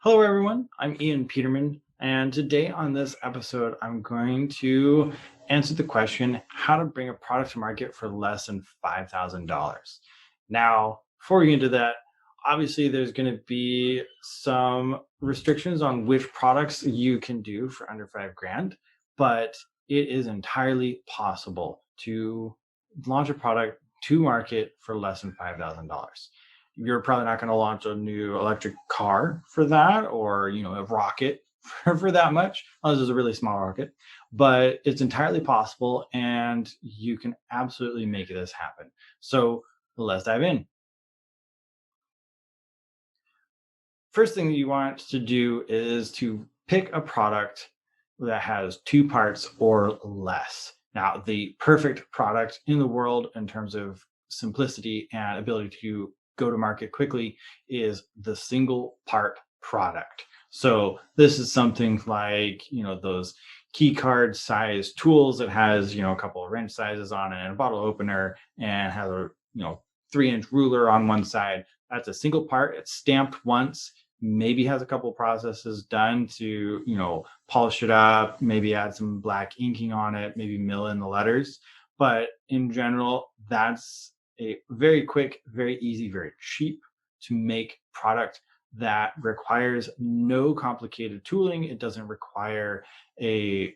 Hello, everyone. I'm Ian Peterman, and today on this episode, I'm going to answer the question how to bring a product to market for less than $5,000. Now, before we get into that, obviously, there's going to be some restrictions on which products you can do for under 5 grand, but it is entirely possible to launch a product to market for less than $5,000. You're probably not going to launch a new electric car for that, or a rocket for that much, unless it's a really small rocket. But it's entirely possible, and you can absolutely make this happen. So let's dive in. First thing that you want to do is to pick a product that has 2 parts or less. Now, the perfect product in the world in terms of simplicity and ability to go to market quickly is the single part product. So this is something like, those key card size tools that has, a couple of wrench sizes on it and a bottle opener and has a, 3-inch ruler on one side. That's a single part. It's stamped once, maybe has a couple processes done to polish it up, maybe add some black inking on it, maybe mill in the letters. But in general, that's a very quick, very easy, very cheap to make product that requires no complicated tooling. It doesn't require a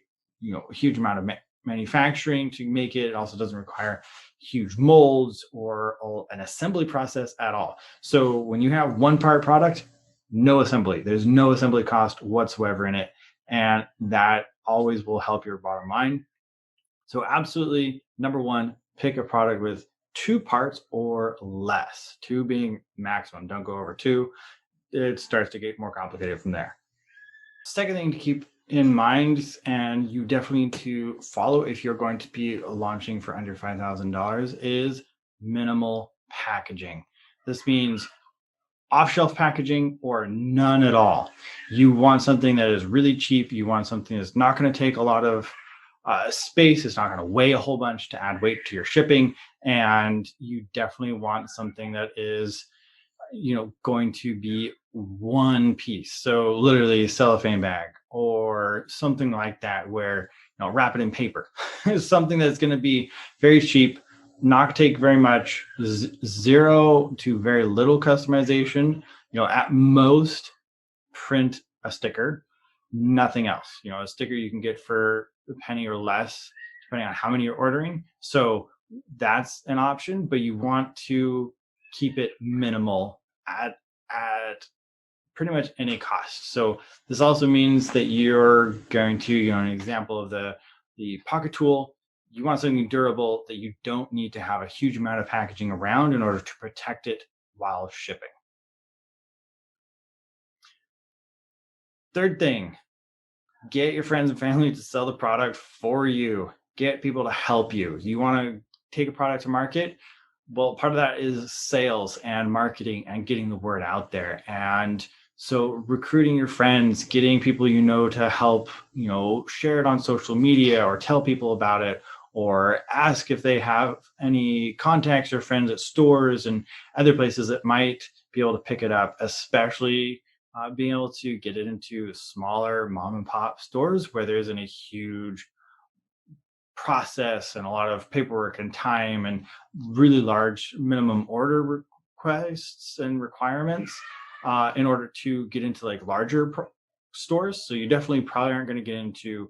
huge amount of manufacturing to make it. It also doesn't require huge molds or an assembly process at all. So when you have 1 part product, no assembly. There's no assembly cost whatsoever in it. And that always will help your bottom line. So absolutely, number one, pick a product with 2 parts or less, 2 being maximum. Don't go over 2. It starts to get more complicated from there. Second thing to keep in mind, and you definitely need to follow if you're going to be launching for under $5,000, is minimal packaging. This means off-shelf packaging or none at all. You want something that is really cheap. You want something that's not going to take a lot of space. It's not going to weigh a whole bunch to add weight to your shipping. And you definitely want something that is, going to be one piece. So literally a cellophane bag or something like that, where, wrap it in paper. Something that's going to be very cheap, not take very much, zero to very little customization. At most, print a sticker, nothing else. A sticker you can get for a penny or less, depending on how many you're ordering. So that's an option, but you want to keep it minimal at pretty much any cost. So this also means that you're going to, an example of the pocket tool, you want something durable that you don't need to have a huge amount of packaging around in order to protect it while shipping. Third thing, get your friends and family to sell the product for you. Get people to help you. You want to take a product to market? Well, part of that is sales and marketing and getting the word out there. And so recruiting your friends, getting people to help, share it on social media or tell people about it, or ask if they have any contacts or friends at stores and other places that might be able to pick it up, especially being able to get it into smaller mom and pop stores where there isn't a huge process and a lot of paperwork and time and really large minimum order requests and requirements in order to get into like larger stores. So you definitely probably aren't going to get into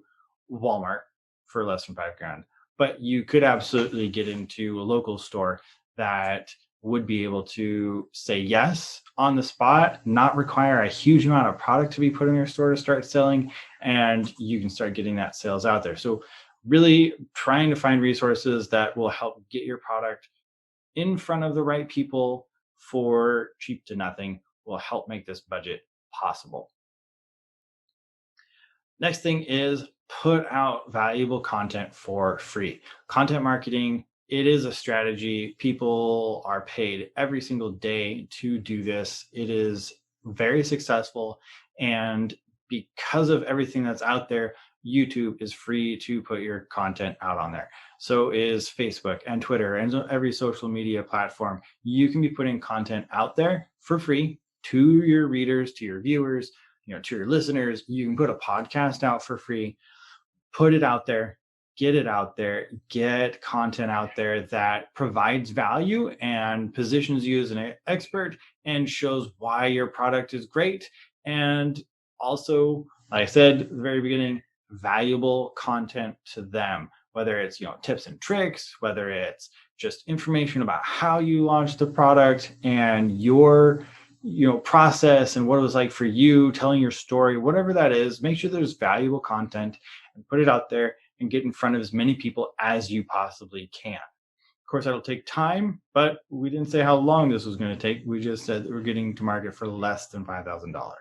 Walmart for less than 5 grand, but you could absolutely get into a local store that would be able to say yes on the spot, not require a huge amount of product to be put in your store to start selling, and you can start getting that sales out there. So really trying to find resources that will help get your product in front of the right people for cheap to nothing will help make this budget possible. Next thing is put out valuable content for free. Content marketing, it is a strategy. People are paid every single day to do this. It is very successful. And because of everything that's out there, YouTube is free to put your content out on there. So is Facebook and Twitter and every social media platform. You can be putting content out there for free to your readers, to your viewers, to your listeners. You can put a podcast out for free, put it out there, get it out there, get content out there that provides value and positions you as an expert and shows why your product is great. And also, like I said at the very beginning, valuable content to them, whether it's tips and tricks, whether it's just information about how you launch the product and your process and what it was like for you, telling your story, whatever that is. Make sure there's valuable content and put it out there and get in front of as many people as you possibly can. Of course, that'll take time, but we didn't say how long this was going to take. We just said that we're getting to market for less than $5,000.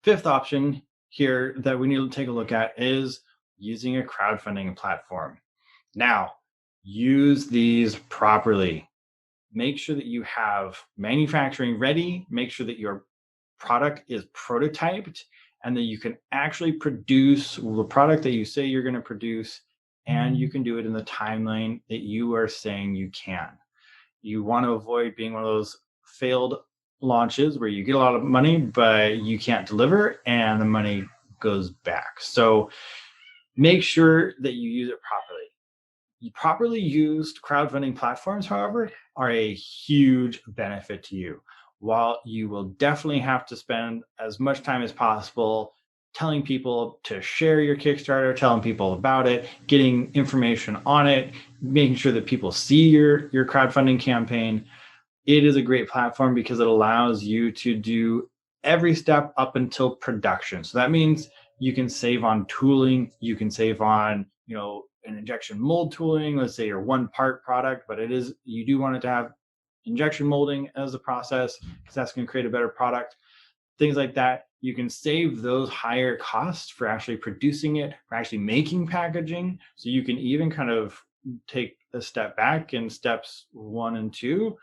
Fifth option here that we need to take a look at is using a crowdfunding platform. Now, use these properly. Make sure that you have manufacturing ready. Make sure that your product is prototyped and that you can actually produce the product that you say you're going to produce, and you can do it in the timeline that you are saying you can. You want to avoid being one of those failed launches where you get a lot of money, but you can't deliver and the money goes back. So make sure that you use it properly. Properly used crowdfunding platforms, however, are a huge benefit to you. While you will definitely have to spend as much time as possible telling people to share your Kickstarter, telling people about it, getting information on it, making sure that people see your crowdfunding campaign, it is a great platform because it allows you to do every step up until production. So that means you can save on tooling, you can save on, an injection mold tooling. Let's say your one part product, but you do want it to have injection molding as a process because that's going to create a better product. Things like that. You can save those higher costs for actually producing it, for actually making packaging. So you can even kind of take a step back in steps 1 and 2,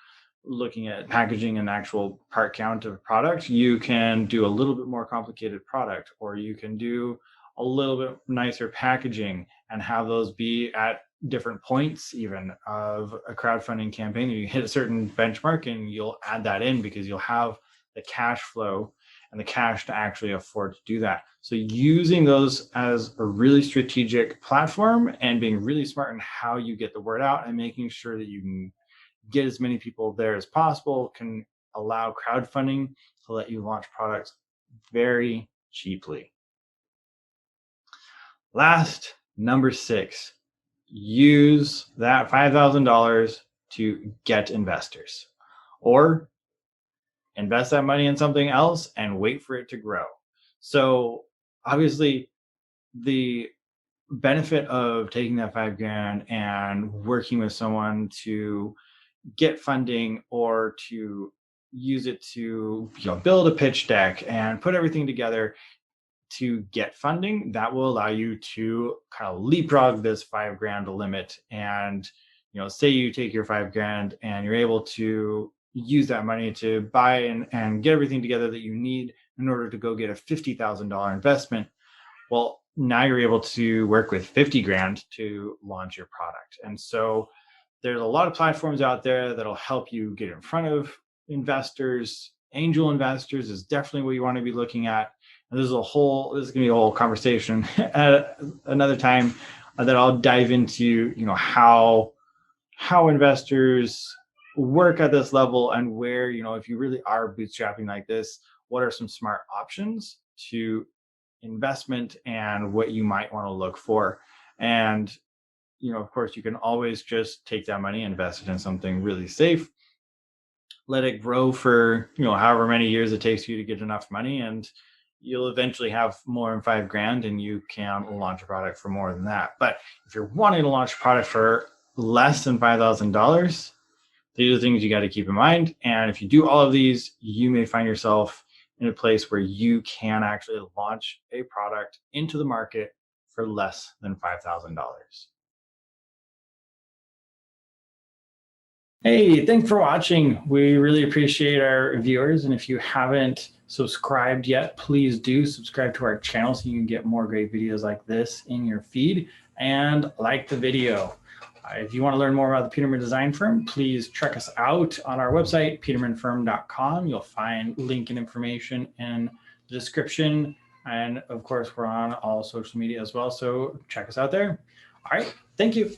looking at packaging and actual part count of a product. You can do a little bit more complicated product, or you can do a little bit nicer packaging and have those be at different points even of a crowdfunding campaign. You hit a certain benchmark and you'll add that in because you'll have the cash flow and the cash to actually afford to do that. So using those as a really strategic platform and being really smart in how you get the word out and making sure that you can get as many people there as possible can allow crowdfunding to let you launch products very cheaply. Last, number 6, use that $5,000 to get investors, or invest that money in something else and wait for it to grow. So obviously the benefit of taking that $5,000 and working with someone to get funding or to use it to build a pitch deck and put everything together to get funding, that will allow you to kind of leapfrog this $5,000 limit. And say you take your $5,000 and you're able to use that money to buy and get everything together that you need in order to go get a $50,000 investment. Well, now you're able to work with $50,000 to launch your product. And so there's a lot of platforms out there that'll help you get in front of investors. Angel investors is definitely what you want to be looking at. And this is going to be a whole conversation at another time that I'll dive into, how investors work at this level and where, if you really are bootstrapping like this, what are some smart options to investment and what you might want to look for. And, of course, you can always just take that money, invest it in something really safe, let it grow for, however many years it takes you to get enough money, and you'll eventually have more than $5,000 and you can launch a product for more than that. But if you're wanting to launch a product for less than $5,000, these are things you got to keep in mind. And if you do all of these, you may find yourself in a place where you can actually launch a product into the market for less than $5,000. Hey, thanks for watching. We really appreciate our viewers. And if you haven't subscribed yet, please do subscribe to our channel so you can get more great videos like this in your feed, and like the video. If you want to learn more about the Peterman Design Firm, please check us out on our website, petermanfirm.com. You'll find link and information in the description. And of course, we're on all social media as well. So check us out there. All right. Thank you.